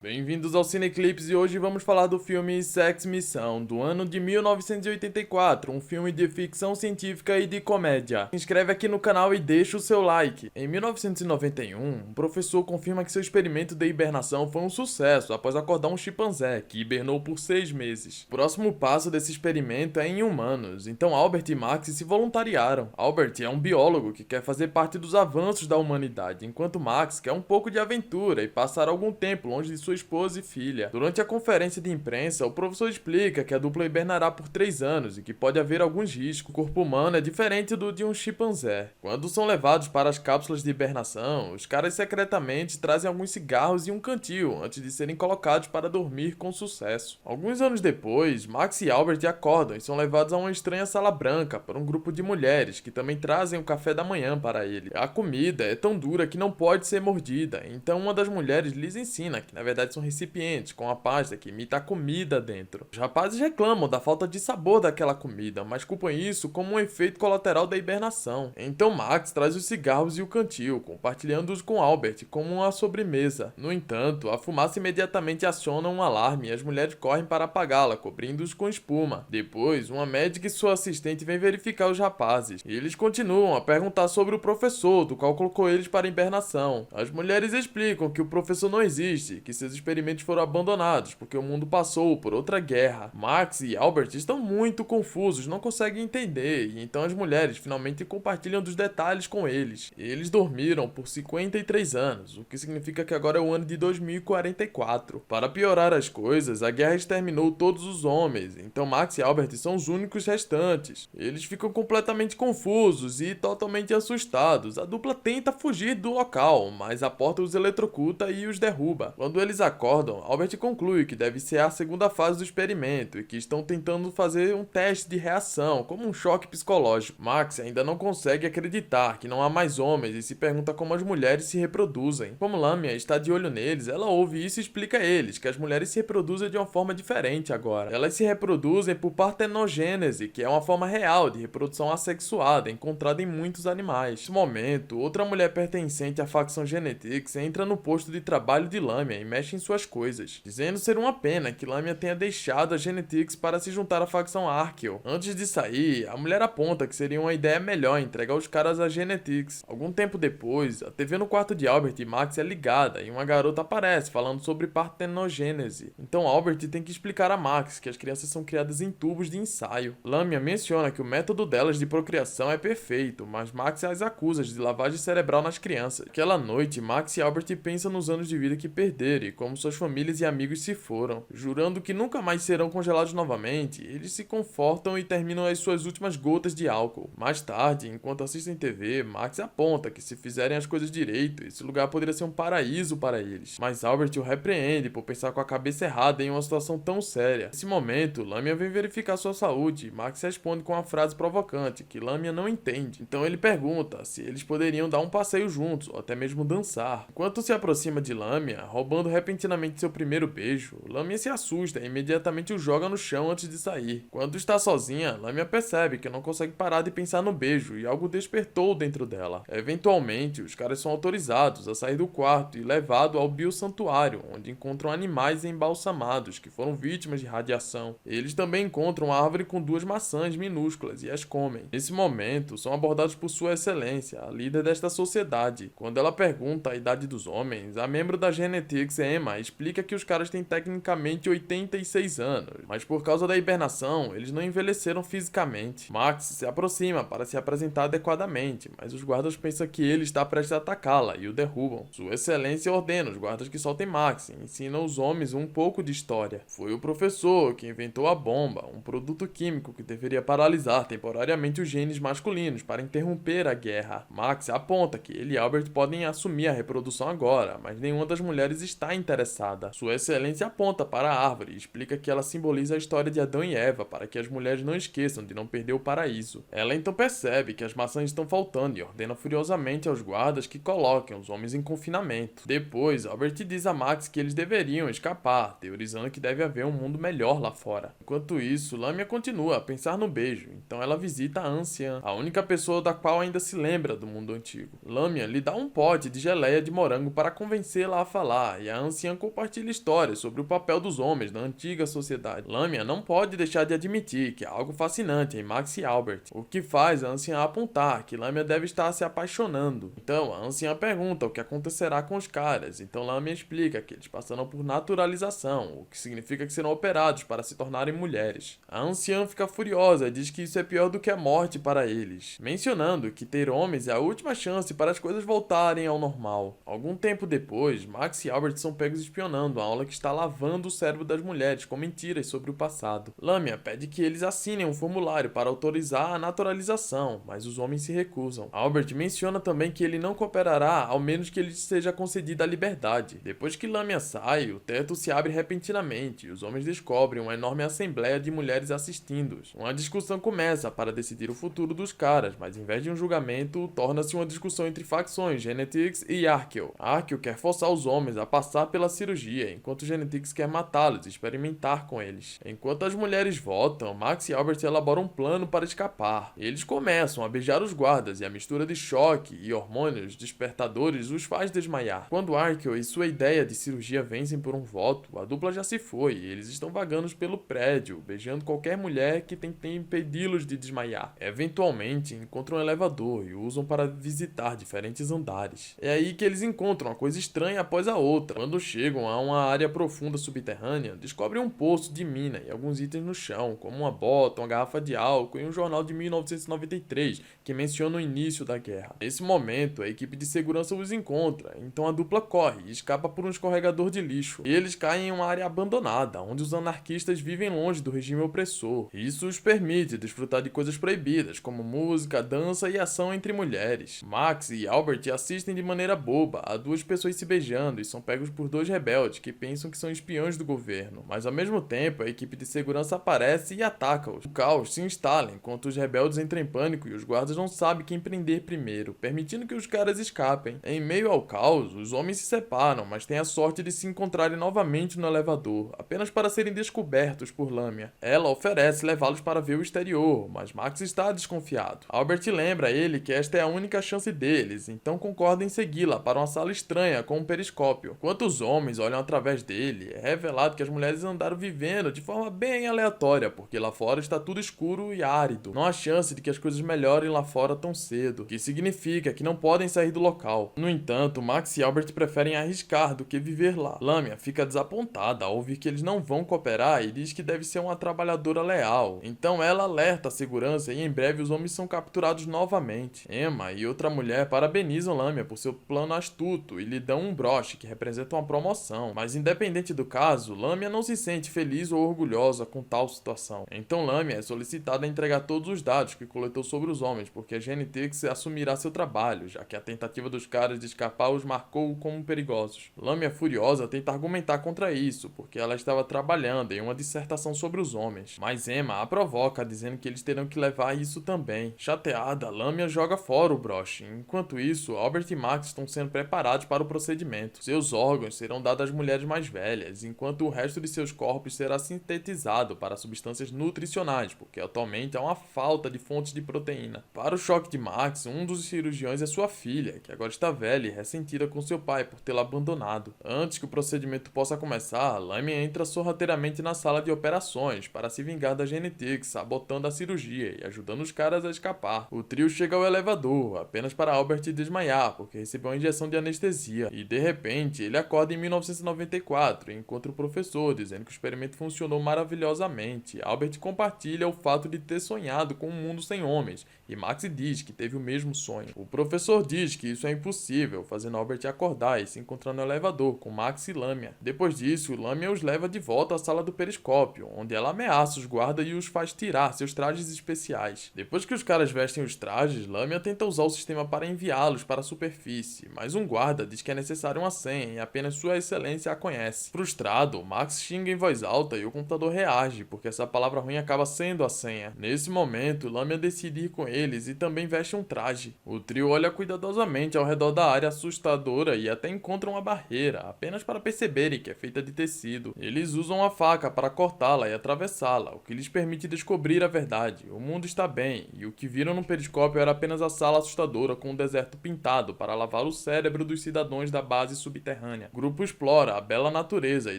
Bem-vindos ao Cineclips e hoje vamos falar do filme Sex Missão, do ano de 1984, um filme de ficção científica e de comédia. Se inscreve aqui no canal e deixa o seu like. Em 1991, um professor confirma que seu experimento de hibernação foi um sucesso após acordar um chimpanzé, que hibernou por 6 meses. O próximo passo desse experimento é em humanos, então Albert e Max se voluntariaram. Albert é um biólogo que quer fazer parte dos avanços da humanidade, enquanto Max quer um pouco de aventura e passar algum tempo longe de sua esposa e filha. Durante a conferência de imprensa, o professor explica que a dupla hibernará por 3 anos e que pode haver alguns riscos. O corpo humano é diferente do de um chimpanzé. Quando são levados para as cápsulas de hibernação, os caras secretamente trazem alguns cigarros e um cantil antes de serem colocados para dormir com sucesso. Alguns anos depois, Max e Albert acordam e são levados a uma estranha sala branca por um grupo de mulheres que também trazem o café da manhã para ele. A comida é tão dura que não pode ser mordida, então uma das mulheres lhes ensina que na verdade são recipientes com a pasta que imita a comida dentro. Os rapazes reclamam da falta de sabor daquela comida, mas culpam isso como um efeito colateral da hibernação. Então Max traz os cigarros e o cantil, compartilhando-os com Albert como uma sobremesa. No entanto, a fumaça imediatamente aciona um alarme e as mulheres correm para apagá-la, cobrindo-os com espuma. Depois, uma médica e sua assistente vêm verificar os rapazes, e eles continuam a perguntar sobre o professor, do qual colocou eles para a hibernação. As mulheres explicam que o professor não existe, que seus experimentos foram abandonados porque o mundo passou por outra guerra. Max e Albert estão muito confusos, não conseguem entender, e então as mulheres finalmente compartilham dos detalhes com eles. Eles dormiram por 53 anos, o que significa que agora é o ano de 2044. Para piorar as coisas, a guerra exterminou todos os homens, então Max e Albert são os únicos restantes. Eles ficam completamente confusos e totalmente assustados. A dupla tenta fugir do local, mas a porta os eletrocuta e os derruba. Quando eles acordam, Albert conclui que deve ser a segunda fase do experimento e que estão tentando fazer um teste de reação, como um choque psicológico. Max ainda não consegue acreditar que não há mais homens e se pergunta como as mulheres se reproduzem. Como Lamia está de olho neles, ela ouve isso e explica a eles que as mulheres se reproduzem de uma forma diferente agora. Elas se reproduzem por partenogênese, que é uma forma real de reprodução assexuada encontrada em muitos animais. Nesse momento, outra mulher pertencente à facção Genetics entra no posto de trabalho de Lamia e mexe em suas coisas, dizendo ser uma pena que Lamia tenha deixado a Genetics para se juntar à facção Archeo. Antes de sair, a mulher aponta que seria uma ideia melhor entregar os caras à Genetics. Algum tempo depois, a TV no quarto de Albert e Max é ligada e uma garota aparece falando sobre partenogênese. Então Albert tem que explicar a Max que as crianças são criadas em tubos de ensaio. Lamia menciona que o método delas de procriação é perfeito, mas Max as acusa de lavagem cerebral nas crianças. Aquela noite, Max e Albert pensam nos anos de vida que perderam e como suas famílias e amigos se foram. Jurando que nunca mais serão congelados novamente, eles se confortam e terminam as suas últimas gotas de álcool. Mais tarde, enquanto assistem TV, Max aponta que se fizerem as coisas direito, esse lugar poderia ser um paraíso para eles. Mas Albert o repreende por pensar com a cabeça errada em uma situação tão séria. Nesse momento, Lamia vem verificar sua saúde e Max responde com uma frase provocante que Lamia não entende. Então ele pergunta se eles poderiam dar um passeio juntos ou até mesmo dançar. Enquanto se aproxima de Lamia, roubando repentinamente seu primeiro beijo, Lamia se assusta e imediatamente o joga no chão antes de sair. Quando está sozinha, Lamia percebe que não consegue parar de pensar no beijo e algo despertou dentro dela. Eventualmente, os caras são autorizados a sair do quarto e levados ao biosantuário, onde encontram animais embalsamados que foram vítimas de radiação. Eles também encontram uma árvore com 2 maçãs minúsculas e as comem. Nesse momento, são abordados por Sua Excelência, a líder desta sociedade. Quando ela pergunta a idade dos homens, a membro da Genetics, Emma, explica que os caras têm tecnicamente 86 anos, mas por causa da hibernação, eles não envelheceram fisicamente. Max se aproxima para se apresentar adequadamente, mas os guardas pensam que ele está prestes a atacá-la e o derrubam. Sua Excelência ordena os guardas que soltem Max e ensina os homens um pouco de história. Foi o professor que inventou a bomba, um produto químico que deveria paralisar temporariamente os genes masculinos para interromper a guerra. Max aponta que ele e Albert podem assumir a reprodução agora, mas nenhuma das mulheres está interessada. Sua Excelência aponta para a árvore e explica que ela simboliza a história de Adão e Eva para que as mulheres não esqueçam de não perder o paraíso. Ela então percebe que as maçãs estão faltando e ordena furiosamente aos guardas que coloquem os homens em confinamento. Depois, Albert diz a Max que eles deveriam escapar, teorizando que deve haver um mundo melhor lá fora. Enquanto isso, Lamia continua a pensar no beijo, então ela visita a anciã, a única pessoa da qual ainda se lembra do mundo antigo. Lamia lhe dá um pote de geleia de morango para convencê-la a falar, e a anciã compartilha histórias sobre o papel dos homens na antiga sociedade. Lamia não pode deixar de admitir que há algo fascinante em Max e Albert, o que faz a anciã apontar que Lamia deve estar se apaixonando. Então, a anciã pergunta o que acontecerá com os caras, então Lamia explica que eles passarão por naturalização, o que significa que serão operados para se tornarem mulheres. A anciã fica furiosa e diz que isso é pior do que a morte para eles, mencionando que ter homens é a última chance para as coisas voltarem ao normal. Algum tempo depois, Max e Albert são pegos espionando a aula que está lavando o cérebro das mulheres com mentiras sobre o passado. Lamia pede que eles assinem um formulário para autorizar a naturalização, mas os homens se recusam. Albert menciona também que ele não cooperará ao menos que lhe seja concedida a liberdade. Depois que Lamia sai, o teto se abre repentinamente e os homens descobrem uma enorme assembleia de mulheres assistindo-os. Uma discussão começa para decidir o futuro dos caras, mas em vez de um julgamento, torna-se uma discussão entre facções, Genetics e Arkel. Arkel quer forçar os homens a passar pela cirurgia, enquanto Genetics quer matá-los e experimentar com eles. Enquanto as mulheres votam, Max e Albert elaboram um plano para escapar. Eles começam a beijar os guardas e a mistura de choque e hormônios despertadores os faz desmaiar. Quando Arkel e sua ideia de cirurgia vencem por um voto, a dupla já se foi e eles estão vagando pelo prédio, beijando qualquer mulher que tente impedi-los de desmaiar. Eventualmente, encontram um elevador e o usam para visitar diferentes andares. É aí que eles encontram uma coisa estranha após a outra. Quando chegam a uma área profunda subterrânea, descobrem um poço de mina e alguns itens no chão, como uma bota, uma garrafa de álcool e um jornal de 1993, que menciona o início da guerra. Nesse momento, a equipe de segurança os encontra, então a dupla corre e escapa por um escorregador de lixo. Eles caem em uma área abandonada, onde os anarquistas vivem longe do regime opressor. Isso os permite desfrutar de coisas proibidas, como música, dança e ação entre mulheres. Max e Albert assistem de maneira boba a duas pessoas se beijando e são pegos por dois rebeldes que pensam que são espiões do governo, mas ao mesmo tempo a equipe de segurança aparece e ataca-os. O caos se instala enquanto os rebeldes entram em pânico e os guardas não sabem quem prender primeiro, permitindo que os caras escapem. Em meio ao caos, os homens se separam, mas têm a sorte de se encontrarem novamente no elevador, apenas para serem descobertos por Lamia. Ela oferece levá-los para ver o exterior, mas Max está desconfiado. Albert lembra a ele que esta é a única chance deles, então concorda em segui-la para uma sala estranha com um periscópio. Enquanto os homens olham através dele, é revelado que as mulheres andaram vivendo de forma bem aleatória, porque lá fora está tudo escuro e árido. Não há chance de que as coisas melhorem lá fora tão cedo, o que significa que não podem sair do local. No entanto, Max e Albert preferem arriscar do que viver lá. Lamia fica desapontada ao ouvir que eles não vão cooperar e diz que deve ser uma trabalhadora leal. Então ela alerta a segurança e em breve os homens são capturados novamente. Emma e outra mulher parabenizam Lamia por seu plano astuto e lhe dão um broche que representa uma promoção. Mas independente do caso, Lamia não se sente feliz ou orgulhosa com tal situação. Então Lamia é solicitada a entregar todos os dados que coletou sobre os homens, porque a Genetics assumirá seu trabalho, já que a tentativa dos caras de escapar os marcou como perigosos. Lamia, furiosa, tenta argumentar contra isso, porque ela estava trabalhando em uma dissertação sobre os homens. Mas Emma a provoca, dizendo que eles terão que levar isso também. Chateada, Lamia joga fora o broche. Enquanto isso, Albert e Max estão sendo preparados para o procedimento. Seus órgãos serão dados às mulheres mais velhas, enquanto o resto de seus corpos será sintetizado para substâncias nutricionais, porque atualmente há uma falta de fontes de proteína. Para o choque de Max, um dos cirurgiões é sua filha, que agora está velha e ressentida com seu pai por tê-la abandonado. Antes que o procedimento possa começar, Lamia entra sorrateiramente na sala de operações para se vingar da Genetics, sabotando a cirurgia e ajudando os caras a escapar. O trio chega ao elevador, apenas para Albert desmaiar, porque recebeu uma injeção de anestesia, e de repente ele acorda em 1994 e encontra o professor, dizendo que o experimento funcionou maravilhosamente. Albert compartilha o fato de ter sonhado com um mundo sem homens, e Max diz que teve o mesmo sonho. O professor diz que isso é impossível, fazendo Albert acordar e se encontrar no elevador com Max e Lamia. Depois disso, Lamia os leva de volta à sala do periscópio, onde ela ameaça os guardas e os faz tirar seus trajes especiais. Depois que os caras vestem os trajes, Lamia tenta usar o sistema para enviá-los para a superfície, mas um guarda diz que é necessário uma senha e apenas Sua Excelência a conhece. Frustrado, Max xinga em voz alta e o computador reage, porque essa palavra ruim acaba sendo a senha. Nesse momento, Lamia decide ir com eles e também veste um traje. O trio olha cuidadosamente ao redor da área assustadora e até encontram uma barreira, apenas para perceberem que é feita de tecido. Eles usam a faca para cortá-la e atravessá-la, o que lhes permite descobrir a verdade. O mundo está bem, e o que viram no periscópio era apenas a sala assustadora com um deserto pintado para lavar o cérebro dos cidadãos da base subterrânea. grupo explora a bela natureza e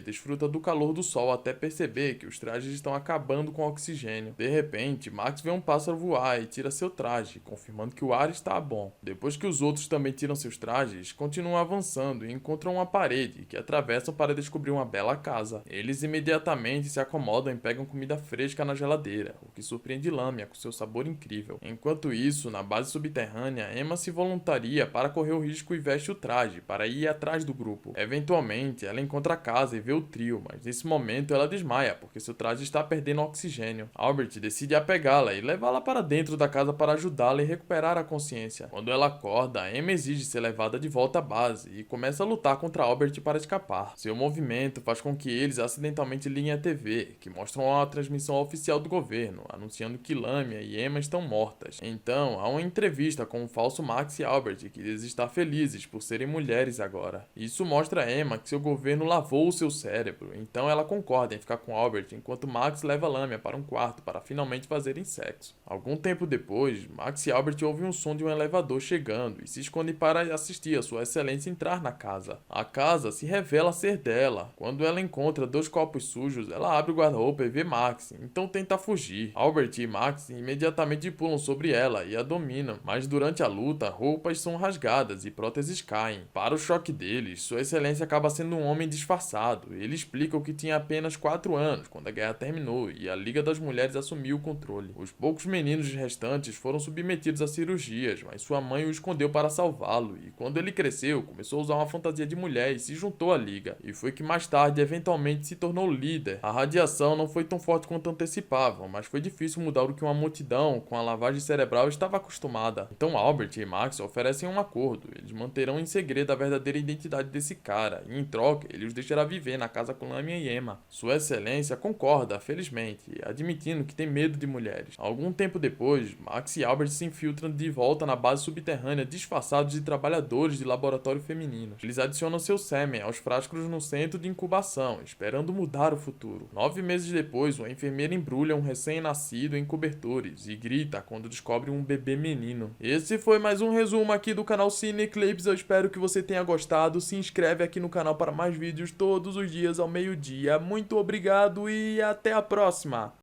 desfruta do calor do sol até perceber que os trajes estão acabando com o oxigênio. De repente, Max vê um pássaro voar e tira seu traje, confirmando que o ar está bom. Depois que os outros também tiram seus trajes, continuam avançando e encontram uma parede que atravessam para descobrir uma bela casa. Eles imediatamente se acomodam e pegam comida fresca na geladeira, o que surpreende Lamia com seu sabor incrível. Enquanto isso, na base subterrânea, Emma se voluntaria para correr o risco e veste o traje para ir atrás do grupo. Eventualmente, ela encontra a casa e vê o trio, mas nesse momento ela desmaia porque seu traje está perdendo oxigênio. Albert decide apegá-la e levá-la para dentro da casa para ajudá-la a recuperar a consciência. Quando ela acorda, Emma exige ser levada de volta à base e começa a lutar contra Albert para escapar. Seu movimento faz com que eles acidentalmente liguem a TV, que mostram a transmissão oficial do governo, anunciando que Lamia e Emma estão mortas. Então, há uma entrevista com o falso Max e Albert, que dizem estar felizes por serem mulheres agora. Isso mostra a Emma que seu governo lavou o seu cérebro, então ela concorda em ficar com Albert enquanto Max leva Lamia para um quarto para finalmente fazerem sexo. Algum tempo depois, Max e Albert ouvem um som de um elevador chegando e se escondem para assistir a sua excelência entrar na casa. A casa se revela ser dela. Quando ela encontra dois copos sujos, ela abre o guarda-roupa e vê Max, então tenta fugir. Albert e Max imediatamente pulam sobre ela e a dominam, mas durante a luta, roupas são rasgadas e próteses caem. Para o choque deles, sua excelência acaba sendo um homem disfarçado. Ele explica que tinha apenas 4 anos quando a guerra terminou e a Liga das Mulheres assumiu o controle. Os poucos meninos restantes foram submetidos a cirurgias, mas sua mãe o escondeu para salvá-lo, e quando ele cresceu, começou a usar uma fantasia de mulher e se juntou à Liga. E foi que mais tarde, eventualmente, se tornou líder. A radiação não foi tão forte quanto antecipavam, mas foi difícil mudar o que uma multidão com a lavagem cerebral estava acostumada. Então Albert e Max oferecem um acordo. Eles manterão em segredo a verdadeira identidade desse cara, e em troca, ele os deixará viver na casa com Lamia e Emma. Sua excelência concorda, felizmente, admitindo que tem medo de mulheres. Algum tempo depois, Max e Albert se infiltram de volta na base subterrânea disfarçados de trabalhadores de laboratório feminino. Eles adicionam seu sêmen aos frascos no centro de incubação, esperando mudar o futuro. 9 meses depois, uma enfermeira embrulha um recém-nascido em cobertores e grita quando descobre um bebê menino. Esse foi mais um resumo aqui do canal Cineclips. Eu espero que você tenha gostado. Se inscreve aqui no canal para mais vídeos todos os dias ao meio-dia. Muito obrigado e até a próxima!